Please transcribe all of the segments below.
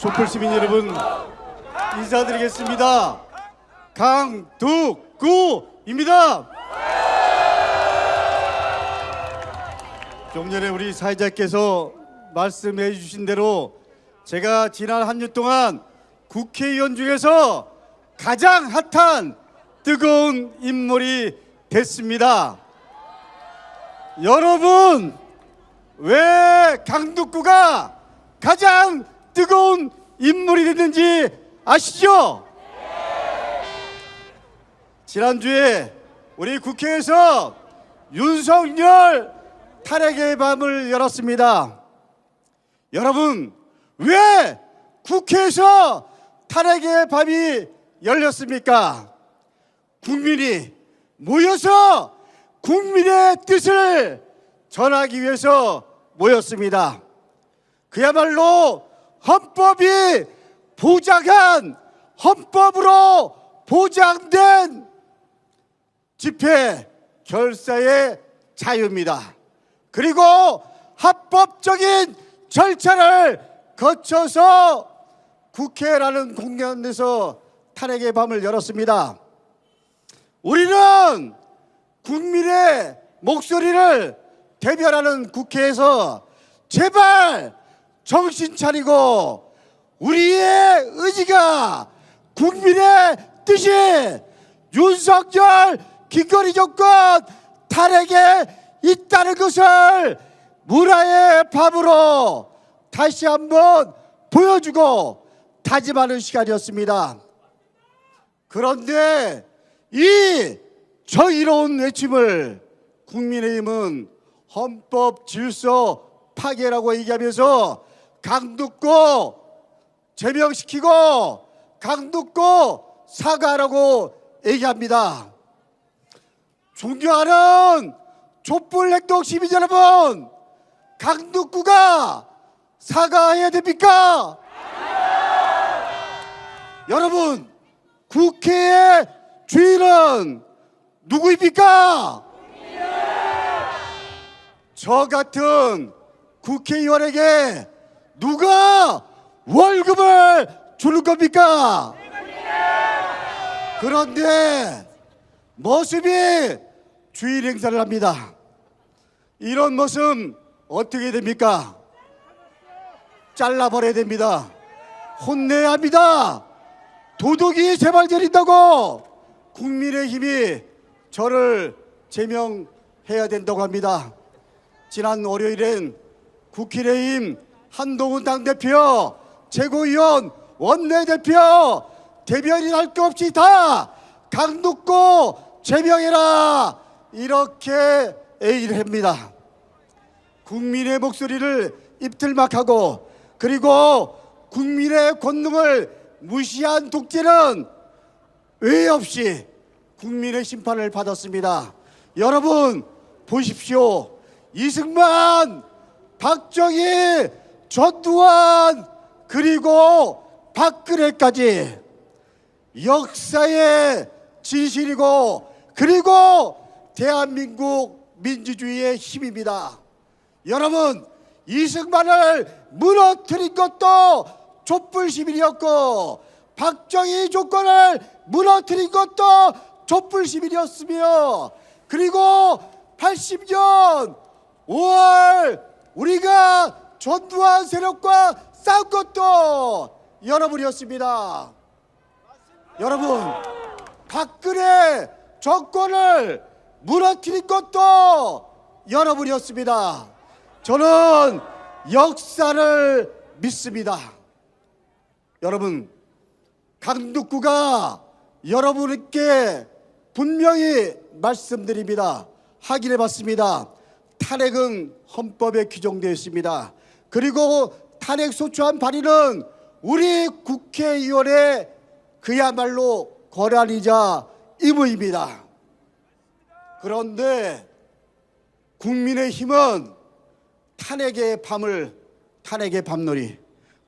촛불 시민 여러분, 인사드리겠습니다. 강두구입니다. 좀 전에 우리 사회자께서 말씀해 주신 대로 제가 지난 한 주 동안 국회의원 중에서 가장 핫한 뜨거운 인물이 됐습니다. 여러분, 왜 강두구가 가장 뜨거운 인물이 됐는지 아시죠? 지난주에 우리 국회에서 윤석열 탄핵의 밤을 열었습니다. 여러분, 왜 국회에서 탄핵의 밤이 열렸습니까? 국민이 모여서 국민의 뜻을 전하기 위해서 모였습니다. 그야말로 헌법이 보장한, 헌법으로 보장된 집회 결사의 자유입니다. 그리고 합법적인 절차를 거쳐서 국회라는 공간에서 탄핵의 밤을 열었습니다. 우리는 국민의 목소리를 대변하는 국회에서 제발 정신 차리고 우리의 의지가, 국민의 뜻이 윤석열 김건희 정권 탄핵에 있다는 것을 문화의 밤으로 다시 한번 보여주고 다짐하는 시간이었습니다. 그런데 이 저희로운 외침을 국민의힘은 헌법 질서 파괴라고 얘기하면서 강두구 제명시키고 강두구 사과하라고 얘기합니다. 존경하는 촛불행동 시민 여러분, 강두구가 사과해야 됩니까? 여러분, 국회의 주인은 누구입니까? 저 같은 국회의원에게 누가 월급을 주는 겁니까? 그런데 모습이 주인 행사를 합니다. 이런 모습 어떻게 됩니까? 잘라버려야 됩니다. 혼내야 합니다. 도둑이 제발 저린다고 국민의힘이 저를 제명해야 된다고 합니다. 지난 월요일엔 국민의힘 한동훈 당대표, 최고위원, 원내대표, 대변인 할 것 없이 다 강두구 제명해라, 이렇게 얘기를 합니다. 국민의 목소리를 입틀막하고 그리고 국민의 권능을 무시한 독재는 외 없이 국민의 심판을 받았습니다. 여러분 보십시오. 이승만, 박정희, 전두환, 그리고 박근혜까지 역사의 진실이고 그리고 대한민국 민주주의의 힘입니다. 여러분, 이승만을 무너뜨린 것도 촛불 시민이었고 박정희 조건을 무너뜨린 것도 촛불 시민이었으며, 그리고 80년 5월 우리가 전두환 세력과 싸운 것도 여러분이었습니다. 여러분, 박근혜 정권을 무너뜨린 것도 여러분이었습니다. 저는 역사를 믿습니다. 여러분, 강두구가 여러분께 분명히 말씀드립니다. 확인해 봤습니다. 탄핵은 헌법에 규정되어 있습니다. 그리고 탄핵 소추안 발의는 우리 국회의원의 그야말로 권한이자 의무입니다. 그런데 국민의힘은 탄핵의 밤놀이,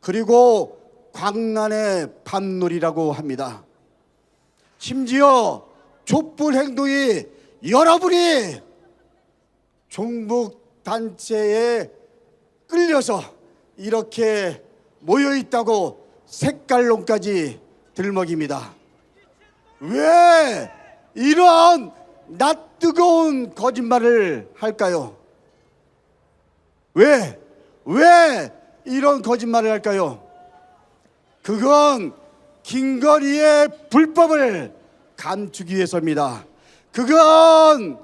그리고 광란의 밤놀이라고 합니다. 심지어 촛불 행동이 여러분이 종북 단체에 끌려서 이렇게 모여 있다고 색깔론까지 들먹입니다. 왜 이런 낯뜨거운 거짓말을 할까요? 왜 이런 거짓말을 할까요? 그건 김건희의 불법을 감추기 위해서입니다. 그건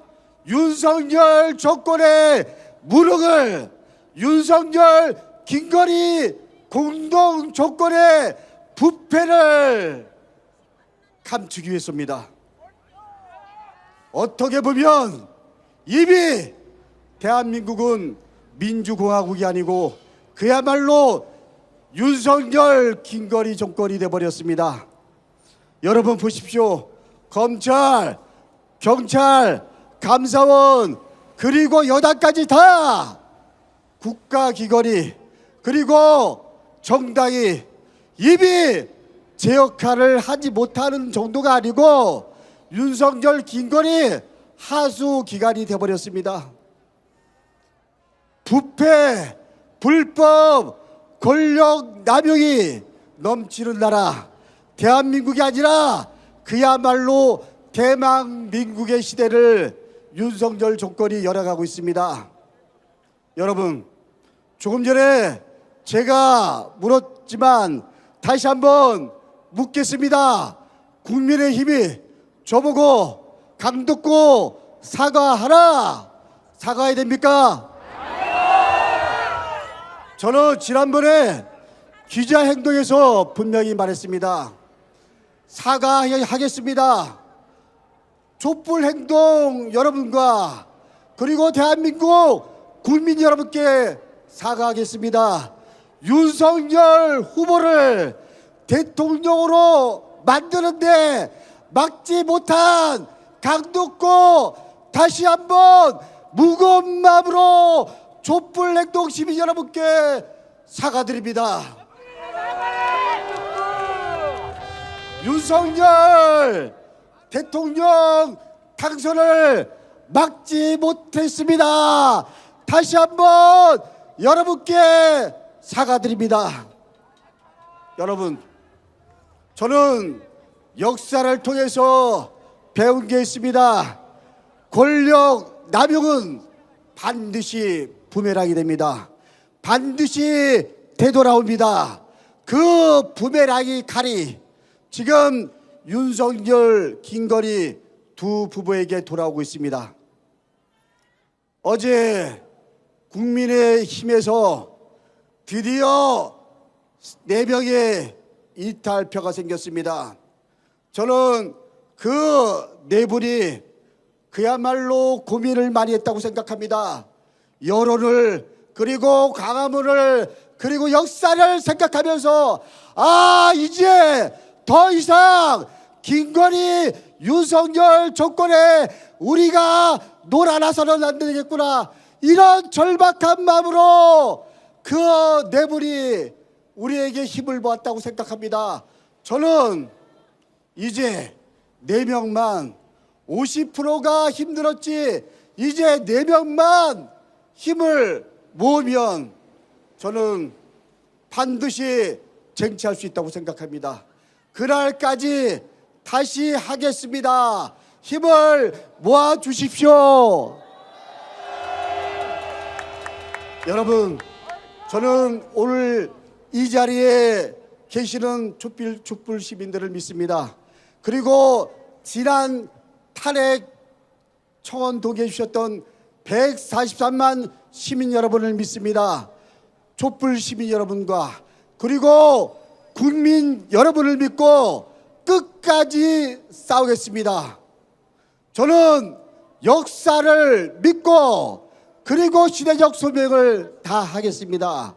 윤석열 정권의 무능을, 윤석열 김건희 공동 정권의 부패를 감추기 위해서입니다. 어떻게 보면 이미 대한민국은 민주공화국이 아니고 그야말로 윤석열 김건희 정권이 되어버렸습니다. 여러분 보십시오. 검찰, 경찰, 감사원 그리고 여당까지 다 국가기관이 그리고 정당이 이미 제 역할을 하지 못하는 정도가 아니고 윤석열 김건희 하수기관이 되어버렸습니다. 부패, 불법, 권력 남용이 넘치는 나라 대한민국이 아니라 그야말로 대망민국의 시대를 윤석열 정권이 열어가고 있습니다. 여러분, 조금 전에 제가 물었지만 다시 한번 묻겠습니다. 국민의힘이 저보고 강독고 사과하라, 사과해야 됩니까? 저는 지난번에 기자행동에서 분명히 말했습니다. 사과하겠습니다. 촛불행동 여러분과 그리고 대한민국 국민 여러분께 사과하겠습니다. 윤석열 후보를 대통령으로 만드는데 막지 못한 강독고 다시 한번 무거운 마음으로 촛불행동 시민 여러분께 사과드립니다. 윤석열 대통령 당선을 막지 못했습니다. 다시 한번 여러분께 사과드립니다. 여러분, 저는 역사를 통해서 배운 게 있습니다. 권력 남용은 반드시 부메랑이 됩니다. 반드시 되돌아옵니다. 그 부메랑이 칼이 지금 윤석열, 김건희 두 부부에게 돌아오고 있습니다. 어제 국민의힘에서 드디어 4명의 이탈표가 생겼습니다. 저는 그 4분이 그야말로 고민을 많이 했다고 생각합니다. 여론을 그리고 광화문을 그리고 역사를 생각하면서 이제 더 이상 김건희 윤석열 정권에 우리가 놀아나서는 안 되겠구나, 이런 절박한 마음으로 그 4분이 우리에게 힘을 모았다고 생각합니다. 저는 이제 4명만 50%가 힘들었지 이제 4명만 힘을 모으면 저는 반드시 쟁취할 수 있다고 생각합니다. 그날까지 다시 하겠습니다. 힘을 모아 주십시오. 여러분, 저는 오늘 이 자리에 계시는 촛불 시민들을 믿습니다. 그리고 지난 탄핵 청원 동의해 주셨던 143만 시민 여러분을 믿습니다. 촛불 시민 여러분과 그리고 국민 여러분을 믿고 끝까지 싸우겠습니다. 저는 역사를 믿고 그리고 시대적 소명을 다하겠습니다.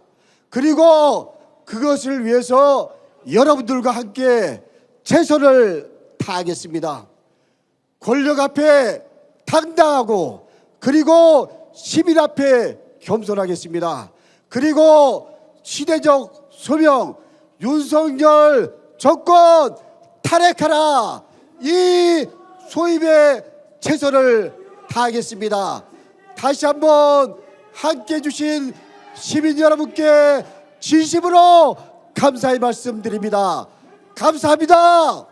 그리고 그것을 위해서 여러분들과 함께 최선을 다하겠습니다. 권력 앞에 당당하고 그리고 시민 앞에 겸손하겠습니다. 그리고 시대적 소명 윤석열 정권 탄핵하라, 이 소임에 최선을 다하겠습니다. 다시 한번 함께 해주신 시민 여러분께 진심으로 감사의 말씀드립니다. 감사합니다.